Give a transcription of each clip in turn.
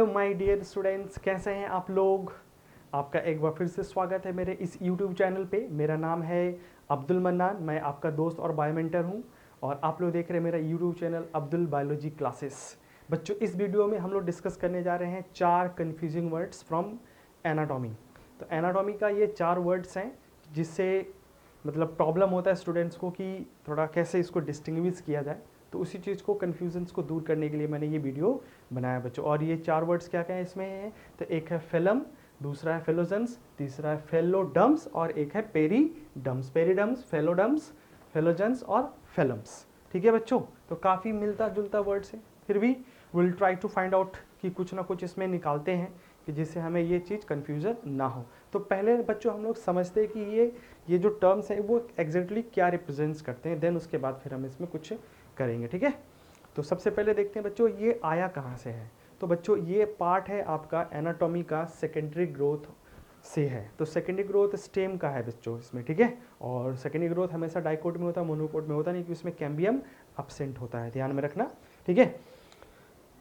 Hello my dear students, कैसे हैं आप लोग। आपका एक बार फिर से स्वागत है मेरे इस यूट्यूब चैनल पे। मेरा नाम है अब्दुल मन्नान, मैं आपका दोस्त और बायोमेंटर हूं और आप लोग देख रहे हैं मेरा YouTube channel Abdul biology classes. बच्चों, इस वीडियो में हम लोग डिस्कस करने जा रहे हैं 4 कन्फ्यूजिंग वर्ड्स फ्रॉम एनाटॉमी। तो एनाटॉमी का ये 4 वर्ड्स हैं जिससे मतलब प्रॉब्लम होता है स्टूडेंट्स को कि थोड़ा कैसे इसको डिस्टिंग्विश किया जाए। तो उसी चीज़ को कन्फ्यूजन्स को दूर करने के लिए मैंने ये वीडियो बनाया बच्चों। और ये 4 वर्ड्स क्या क्या है इसमें है, तो एक है फेलम, दूसरा है फेलोजेंस, तीसरा है फेलोडम्स और एक है पेरीडम्स। पेरीडम्स, फेलोडम्स, फेलोजेंस और फेलम्स। ठीक है बच्चों, तो काफ़ी मिलता जुलता वर्ड्स है, फिर भी will try to find out कि कुछ ना कुछ इसमें निकालते हैं कि जिससे हमें ये चीज़ कन्फ्यूज़न ना हो। तो पहले बच्चों हम लोग समझते हैं कि ये जो टर्म्स हैं वो एग्जैक्टली क्या रिप्रेजेंट्स करते हैं, देन उसके बाद फिर हम इसमें कुछ करेंगे। ठीक है, तो सबसे पहले देखते हैं बच्चों ये आया कहाँ से है। तो बच्चों ये पार्ट है आपका एनाटॉमी का सेकेंडरी ग्रोथ से है। तो सेकेंडरी ग्रोथ स्टेम का है बच्चों इसमें। ठीक है, और सेकेंडरी ग्रोथ हमेशा डाइकोट में होता है, मोनोकोट में होता नहीं, क्योंकि इसमें कैम्बियम एब्सेंट होता है, ध्यान में रखना। ठीक है,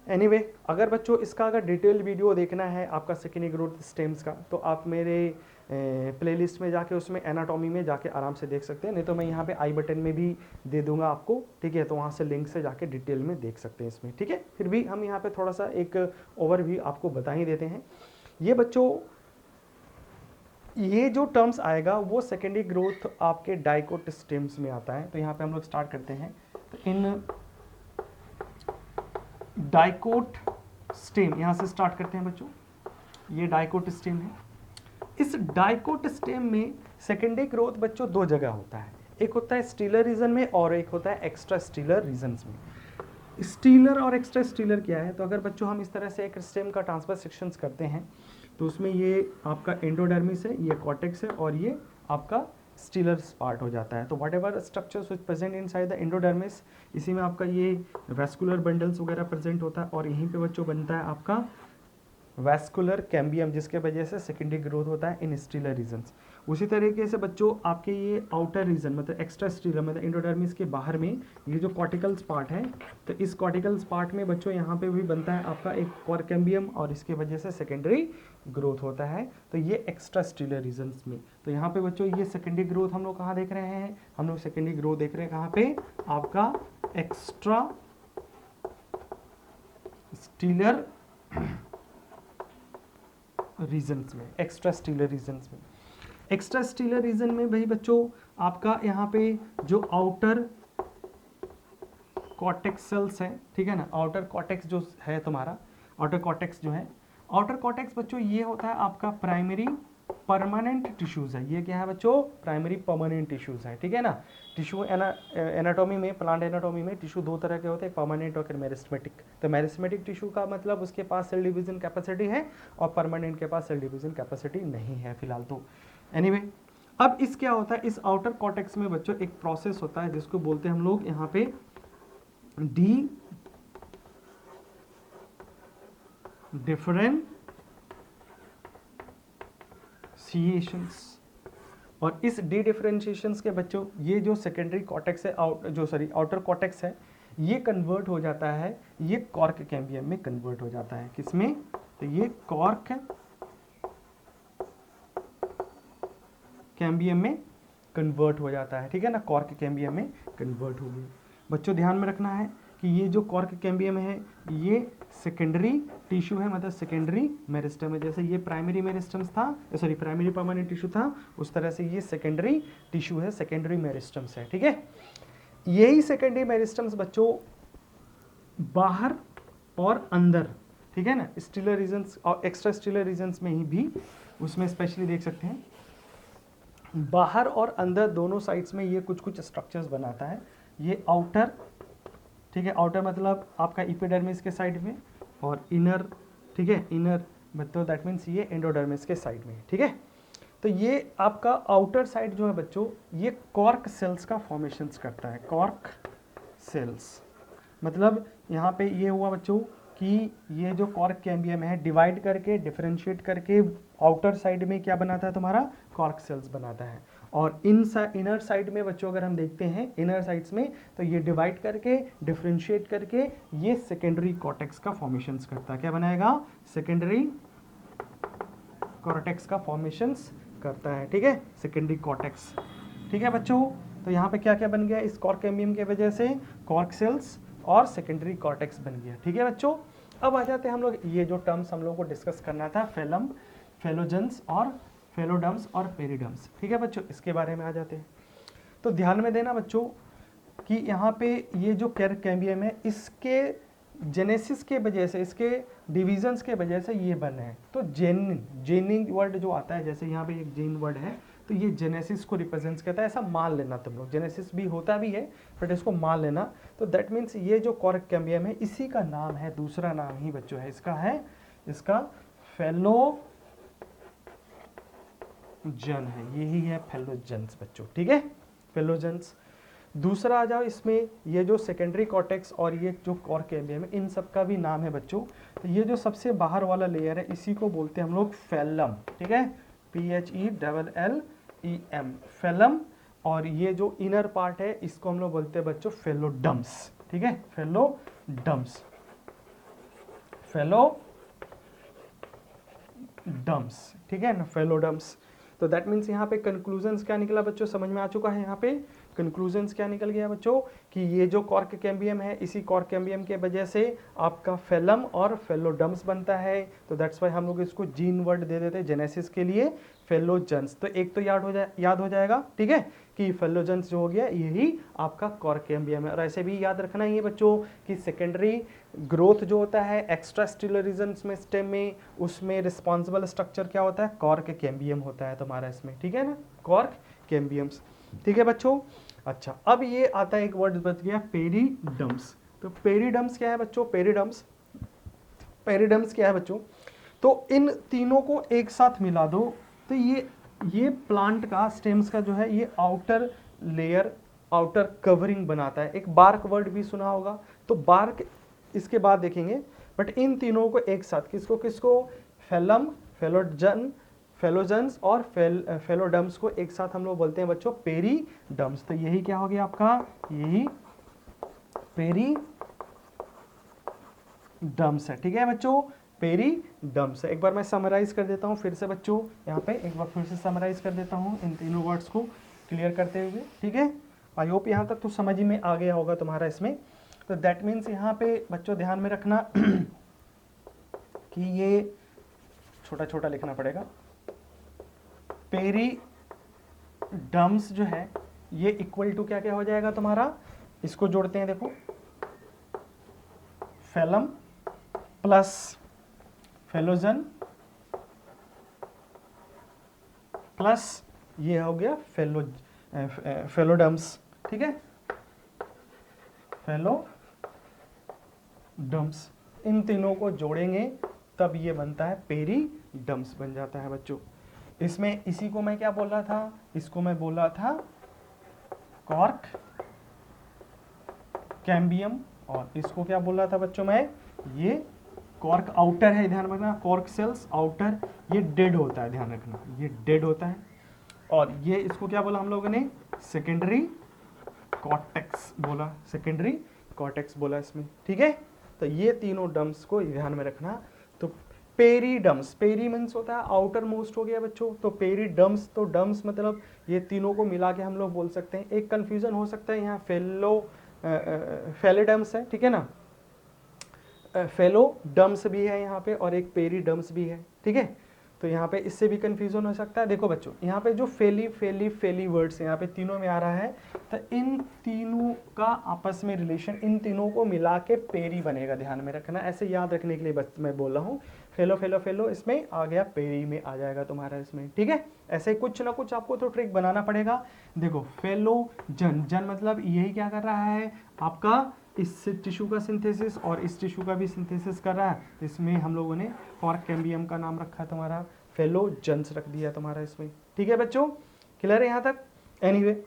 एनीवे अगर बच्चों इसका अगर डिटेल वीडियो देखना है आपका सेकेंडरी ग्रोथ स्टेम्स का, तो आप मेरे प्लेलिस्ट में जाके उसमें एनाटॉमी में जाके आराम से देख सकते हैं, नहीं तो मैं यहाँ पे आई बटन में भी दे दूंगा आपको। ठीक है, तो वहाँ से लिंक से जाके डिटेल में देख सकते हैं इसमें। ठीक है, फिर भी हम यहाँ पे थोड़ा सा एक ओवरव्यू आपको बता ही देते हैं। ये बच्चों ये जो टर्म्स आएगा वो सेकेंडरी ग्रोथ आपके डाइकोट स्टेम्स में आता है। तो यहाँ पे हम लोग स्टार्ट करते हैं। तो इन डाइकोट स्टेम यहाँ से स्टार्ट करते हैं बच्चों। ये डाइकोट स्टेम है। इस डाइकोट स्टेम में सेकेंडरी ग्रोथ बच्चों 2 जगह होता है, एक होता है स्टीलर रीजन में और एक होता है एक्स्ट्रा स्टीलर रीजन्स में। स्टीलर और एक्स्ट्रा स्टीलर क्या है, तो अगर बच्चों हम इस तरह से एक स्टेम का ट्रांसफर सेक्शंस करते हैं तो उसमें ये आपका एंडोडर्मिस है, ये कॉर्टेक्स है और ये आपका स्टीलर पार्ट हो जाता है। तो what ever structures which present inside the endodermis, इसी में आपका ये वैस्कुलर बंडल्स वगैरह प्रेजेंट होता है और यहीं पे बच्चों बनता है आपका वैस्कुलर कैम्बियम, जिसके वजह से सेकेंडरी ग्रोथ होता है इन स्टीलर रीजन्स। उसी तरीके से बच्चों आपके ये आउटर रीजन मतलब एक्स्ट्रा स्टीलर मतलब एंडोडर्मिस के बाहर में ये जो कॉर्टिकल्स पार्ट है, तो इस कॉर्टिकल्स पार्ट में बच्चों यहाँ पे भी बनता है आपका एक कोर कैम्बियम और इसके वजह से सेकेंडरी ग्रोथ होता है। तो ये एक्स्ट्रा स्टीलर रीजन्स में। तो यहाँ पे बच्चों ये सेकेंडरी ग्रोथ हम लोग कहाँ देख रहे हैं, हम लोग सेकेंडरी ग्रोथ देख रहे हैं कहाँ पे, आपका एक्स्ट्रा स्टीलर रीजन्स में, एक्स्ट्रा स्टीलर रीजन्स में। एक्स्ट्रा स्टीलर रीजन में भाई बच्चों आपका यहाँ पे जो आउटर कॉर्टेक्स सेल्स है, ठीक है ना, आउटर कॉर्टेक्स जो है तुम्हारा, आउटर कॉर्टेक्स जो है, आउटर कॉर्टेक्स बच्चों ये होता है आपका प्राइमरी परमानेंट टिश्यूज है। ये क्या है बच्चों, प्राइमरी परमानेंट टिश्यूज है। ठीक है ना, टिश्यू एनाटॉमी में, प्लांट एनाटॉमी में टिश्यू 2 तरह के होते हैं, परमानेंट और मेरिस्टेमेटिक। तो मेरिस्टेमेटिक टिश्यू का मतलब उसके पास सेल डिवीजन कैपेसिटी है और परमानेंट के पास सेल डिवीजन कैपेसिटी नहीं है फिलहाल तो। एनीवे अब इस क्या होता है, इस आउटर कॉर्टेक्स में बच्चों एक प्रोसेस होता है जिसको बोलते हैं हम लोग यहाँ पे डिफरेंशिएशंस। और इस डी डिफरेंशिएशंस के बच्चों ये जो सेकेंडरी कॉर्टेक्स है, आउटर कॉर्टेक्स है, ये कन्वर्ट हो जाता है, ये कॉर्क कैम्बियम में कन्वर्ट हो जाता है। किसमें, तो ये कॉर्क कैम्बियम में कन्वर्ट हो जाता है। ठीक है ना, कॉर्क कैम्बियम में कन्वर्ट हो गई। बच्चों ध्यान में रखना है कि ये जो कॉर्क कैम्बियम है ये सेकेंडरी टिश्यू है, मतलब सेकेंडरी मेरिस्टम है। जैसे ये प्राइमरी मेरिस्टम्स था, सॉरी प्राइमरी परमानेंट टिश्यू था, उस तरह से ये सेकेंडरी टिश्यू है, सेकेंडरी मेरिस्टम्स है। ठीक है, यही सेकेंडरी मेरिस्टम्स बच्चों बाहर और अंदर, ठीक है ना, स्टीलर रीजन्स और एक्स्ट्रा स्टीलर रीजन्स में ही भी उसमें स्पेशली देख सकते हैं, बाहर और अंदर दोनों साइड्स में ये कुछ कुछ स्ट्रक्चर्स बनाता है। ये आउटर, ठीक है, आउटर मतलब आपका एपिडर्मिस के साइड में और इनर, ठीक है, इनर मतलब दैट मीन्स ये एंडोडर्मिस के साइड में। ठीक है, तो ये आपका आउटर साइड जो है बच्चों ये कॉर्क सेल्स का फॉर्मेशंस करता है। कॉर्क सेल्स मतलब यहाँ पे ये हुआ बच्चों कि ये जो कॉर्क कैम्बियम है डिवाइड करके डिफरेंशिएट करके आउटर साइड में क्या बनाता है तुम्हारा, कॉर्क सेल्स बनाता है। और इनर साइड में बच्चों अगर हम देखते हैं इनर साइड्स में, तो ये डिवाइड करके डिफ्रेंशिएट करके ये सेकेंडरी कॉर्टेक्स का फॉर्मेशंस करता है। क्या बनाएगा? सेकेंडरी कॉर्टेक्स का फॉर्मेशंस करता है। ठीक है, सेकेंडरी कॉर्टेक्स। ठीक है बच्चों, तो यहाँ पे क्या क्या बन गया इस कॉर्क कैम्बियम के वजह से? कॉर्क सेल्स और सेकेंडरी कॉर्टेक्स बन गया। ठीक है बच्चों, अब आ जाते हैं हम लोग, ये जो टर्म्स हम लोग को डिस्कस करना था, फेलम, फेलोजेंस और फेलोडम्स और पेरिडम्स। ठीक है बच्चों, इसके बारे में आ जाते हैं। तो ध्यान में देना बच्चों कि यहाँ पे ये जो कॉर्क कैम्बियम है, इसके जेनेसिस के वजह से, इसके डिविजन्स के वजह से ये बने हैं। तो जेनिंग वर्ड जो आता है, जैसे यहाँ पे एक जेन वर्ड है, तो ये जेनेसिस को रिप्रेजेंट्स करता है, ऐसा मान लेना तुम लोग। जेनेसिस भी होता भी है बट इसको मान लेना। तो दैट मीन्स ये जो कॉर्क कैम्बियम है, इसी का नाम है, दूसरा नाम ही बच्चों है इसका, इसका फेलोजन है, यही है फेलोजेंस बच्चों। ठीक है, फेलोजेंस। दूसरा आ जाओ इसमें, ये जो सेकेंडरी कॉर्टेक्स और ये जो कॉर्क कैम्बियम है, इन सब का भी नाम है बच्चों। तो ये जो सबसे बाहर वाला लेयर है, इसी को बोलते हैं हम लोग फेलम। ठीक है, PHELLEM, फेलम। और ये जो इनर पार्ट है, इसको हम लोग बोलते हैं बच्चों फेलोडम्स। ठीक है, फेलोडम्स, फेलोडम्स। ठीक है ना, फेलोडम्स। तो दैट मीन्स यहाँ पे कंक्लूजन्स क्या निकला बच्चों, समझ में आ चुका है। यहाँ पे कंक्लूजन्स क्या निकल गया बच्चों कि ये जो कॉर्क कैम्बियम है, इसी कॉर्क कैम्बियम के वजह से आपका फेलम और फेलोडम्स बनता है। तो दैट्स वाई हम लोग इसको जीन वर्ड दे देते हैं जेनेसिस के लिए, फेलोजेंस। तो एक तो याद हो जाएगा, ठीक है, कि फेलोजेंस जो हो गया यही आपका कॉर्क कैम्बियम है। और ऐसे भी याद रखना ही है बच्चों कि सेकेंडरी ग्रोथ जो होता है एक्स्ट्रा स्टेलर रीजन्स में, स्टेम में, उसमें रिस्पॉन्सिबल स्ट्रक्चर क्या होता है? कॉर्क कैम्बियम होता है तुम्हारा इसमें। ठीक है ना, कॉर्क कैम्बियम्स। ठीक है बच्चों। अच्छा, अब ये आता है एक वर्ड बच गया पेरिडम्स। तो पेरिडम्स क्या है बच्चों? पेरिडम्स क्या है बच्चों? तो इन तीनों को एक साथ मिला दो, तो ये प्लांट का, स्टेम्स का जो है, ये आउटर लेयर, आउटर कवरिंग बनाता है। एक बार्क वर्ड भी सुना होगा, तो बार्क इसके बाद देखेंगे। बट इन तीनों को एक साथ, किसको फेलम, फेलोजेंस और फेलोडम्स को एक साथ हम लोग बोलते हैं बच्चों पेरिडम्स। तो यही क्या हो गया आपका? यही पेरिडम्स है। ठीक है बच्चों, पेरिडम्स है। एक बार मैं समराइज कर देता हूँ फिर से बच्चों, यहाँ पे एक बार फिर से समराइज कर देता हूँ इन तीनों वर्ड्स को क्लियर करते हुए। ठीक है, आई होप यहाँ तक तो समझ में आ गया होगा तुम्हारा इसमें। तो दैट मीन्स यहाँ पे बच्चों ध्यान में रखना कि ये छोटा छोटा लिखना पड़ेगा। पेरिडम्स जो है ये इक्वल टू क्या क्या हो जाएगा तुम्हारा? इसको जोड़ते हैं, देखो, फेलम प्लस फेलोजन प्लस ये हो गया फेलोडम्स। ठीक है, फेलोडम्स, इन तीनों को जोड़ेंगे तब ये बनता है पेरिडम्स बन जाता है बच्चों। इसमें इसी को मैं क्या बोल रहा था? इसको मैं बोल रहा था कॉर्क कैम्बियम, और इसको क्या बोल रहा था बच्चों मैं? ये कॉर्क आउटर है, ध्यान रखना, कॉर्क सेल्स आउटर, ये डेड होता है, ध्यान रखना, ये डेड होता है। और ये इसको क्या बोला हम लोगों ने? सेकेंडरी कॉर्टेक्स बोला, सेकेंडरी कॉर्टेक्स बोला इसमें। ठीक है, तो ये तीनों डम्स को ध्यान में रखना। तो पेरिडम्स, पेरी मीन्स होता है आउटर मोस्ट हो गया बच्चों, तो पेरिडम्स, तो डम्स मतलब ये तीनों को मिला के हम लोग बोल सकते हैं। एक कंफ्यूजन हो सकता है यहाँ फेलिडम्स है, ठीक है ना, फेलोडम्स भी है यहाँ पे और एक पेरिडम्स भी है। ठीक है, तो यहाँ पे इससे भी कंफ्यूजन हो सकता है। देखो बच्चों, यहाँ पे जो फेली वर्ड्स यहाँ पे तीनों में आ रहा है, तो इन तीनों का आपस में रिलेशन, इन तीनों को मिला के पेरी बनेगा, ध्यान में रखना। ऐसे याद रखने के लिए बस मैं बोल रहा हूँ, फेलो इसमें आ गया, पेरी में आ जाएगा तुम्हारा इसमें। ठीक है, ऐसे कुछ ना कुछ आपको तो ट्रिक बनाना पड़ेगा। देखो, फेलोजन, जन मतलब यही क्या कर रहा है आपका, इस टिश्यू का सिंथेसिस और इस टिश्यू का भी सिंथेसिस कर रहा है। इसमें हम लोगों ने कॉर्क कैम्बियम का नाम रखा तुम्हारा, फेलोजेंस रख दिया तुम्हारा इसमें। ठीक है बच्चों, क्लियर है यहाँ तक? एनीवे,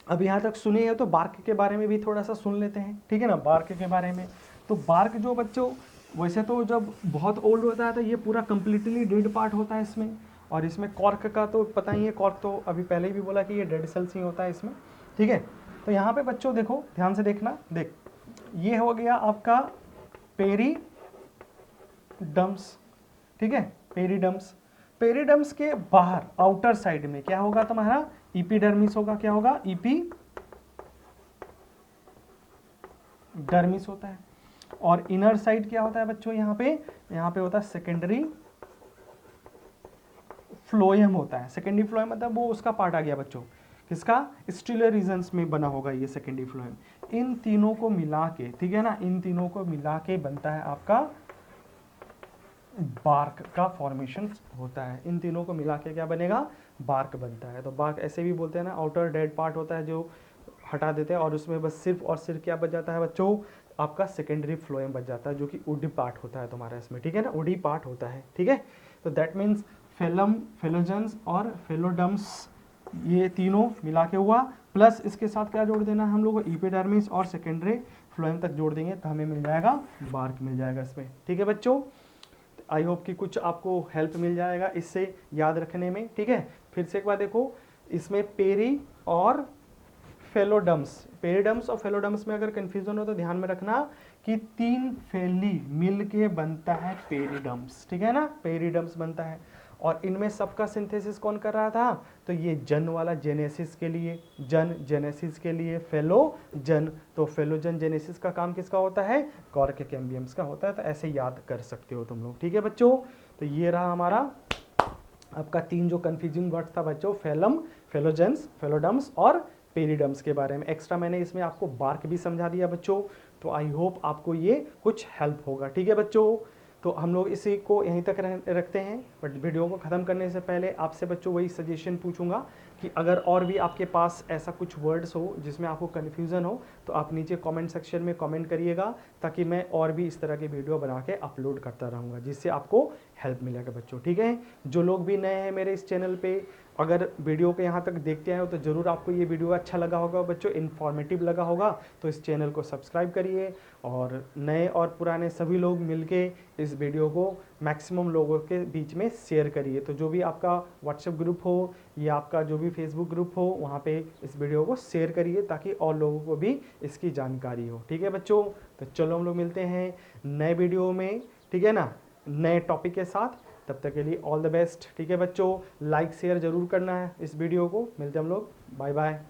अब यहाँ तक सुने हैं तो बार्क के बारे में भी थोड़ा सा सुन लेते हैं। ठीक है ना, बार्क के बारे में। तो बार्क जो बच्चों, वैसे तो जब बहुत ओल्ड होता है तो ये पूरा कंप्लीटली डेड पार्ट होता है इसमें, और इसमें कॉर्क का तो पता ही है, कॉर्क तो अभी पहले ही भी बोला कि ये डेड सेल्स ही होता है इसमें, ठीक है। तो यहाँ पे बच्चों देखो, ध्यान से देखना, देख ये हो गया आपका पेरीडम्स, ठीक है, पेरीडम्स। पेरीडम्स के बाहर आउटर साइड में क्या होगा तुम्हारा, इपीडर्मिस होगा। क्या होगा, इपीडर्मिस होता है। और इनर साइड क्या होता है बच्चों, यहाँ पे होता है सेकेंडरी फ्लोएम होता है। सेकेंडरी फ्लोएम मतलब वो उसका पार्ट आ गया बच्चों, किसका, स्टीलर रीजन्स में बना होगा ये सेकेंडरी फ्लोएम। इन तीनों को मिला के, ठीक है ना, इन तीनों को मिला के बनता है आपका बार्क का फॉर्मेशन होता है। इन तीनों को मिला के क्या बनेगा, बार्क बनता है। तो बार्क ऐसे भी बोलते हैं ना, आउटर डेड पार्ट होता है जो हटा देते हैं, और उसमें बस सिर्फ और सिर्फ क्या बच जाता है बच्चों, आपका सेकेंडरी फ्लोएम बच जाता है, जो कि वुडी पार्ट होता है तुम्हारा इसमें, ठीक है ना, वुडी पार्ट होता है, ठीक है। तो दैट मीन्स फेलम, फेलोजेंस और फेलोडम्स, ये तीनों मिला के हुआ, प्लस इसके साथ क्या जोड़ देना है हम लोग को, इपिडर्मिस और सेकेंडरी फ्लोएम तक जोड़ देंगे तो हमें मिल जाएगा बार्क, मिल जाएगा इसमें, ठीक है बच्चों। आई होप कि कुछ आपको हेल्प मिल जाएगा इससे याद रखने में, ठीक है। फिर से एक बार देखो, इसमें पेरी और फेलोडम्स, पेरिडम्स और फेलोडम्स में अगर कंफ्यूजन हो तो ध्यान में रखना कि 3 फैली मिल के बनता है पेरिडम्स, ठीक है ना, पेरिडम्स बनता है। और इनमें सबका सिंथेसिस कौन कर रहा था, तो ये जन वाला जेनेसिस के लिए, जन जेनेसिस के लिए फेलोजन, तो फेलोजन जेनेसिस का काम किसका होता है, कॉर्क कैम्बियम्स का होता है। तो ऐसे याद कर सकते हो तुम लोग, ठीक है बच्चों। तो ये रहा हमारा आपका 3 जो कंफ्यूजिंग वर्ड्स था बच्चों, फेलम, फेलोजेंस, फेलोडम्स और पेरिडम्स के बारे में। एक्स्ट्रा मैंने इसमें आपको बार्क भी समझा दिया बच्चों। तो आई होप आपको ये कुछ हेल्प होगा, ठीक है बच्चों। तो हम लोग इसी को यहीं तक रखते हैं, बट वीडियो को ख़त्म करने से पहले आपसे बच्चों वही सजेशन पूछूंगा कि अगर और भी आपके पास ऐसा कुछ वर्ड्स हो जिसमें आपको कन्फ्यूज़न हो तो आप नीचे कमेंट सेक्शन में कमेंट करिएगा, ताकि मैं और भी इस तरह की वीडियो बना के अपलोड करता रहूँगा, जिससे आपको हेल्प मिलेगा बच्चों, ठीक है। जो लोग भी नए हैं मेरे इस चैनल पे, अगर वीडियो को यहाँ तक देखते हैं तो ज़रूर आपको ये वीडियो अच्छा लगा होगा बच्चों, इन्फॉर्मेटिव लगा होगा, तो इस चैनल को सब्सक्राइब करिए और नए और पुराने सभी लोग मिलके इस वीडियो को मैक्सिमम लोगों के बीच में शेयर करिए। तो जो भी आपका व्हाट्सएप ग्रुप हो या आपका जो भी फेसबुक ग्रुप हो, वहाँ पे इस वीडियो को शेयर करिए ताकि और लोगों को भी इसकी जानकारी हो, ठीक है बच्चों। तो चलो हम लोग मिलते हैं नए वीडियो में, ठीक है ना, नए टॉपिक के साथ। तब तक के लिए ऑल द बेस्ट, ठीक है बच्चों। लाइक शेयर जरूर करना है इस वीडियो को। मिलते हैं हम लोग, बाय बाय।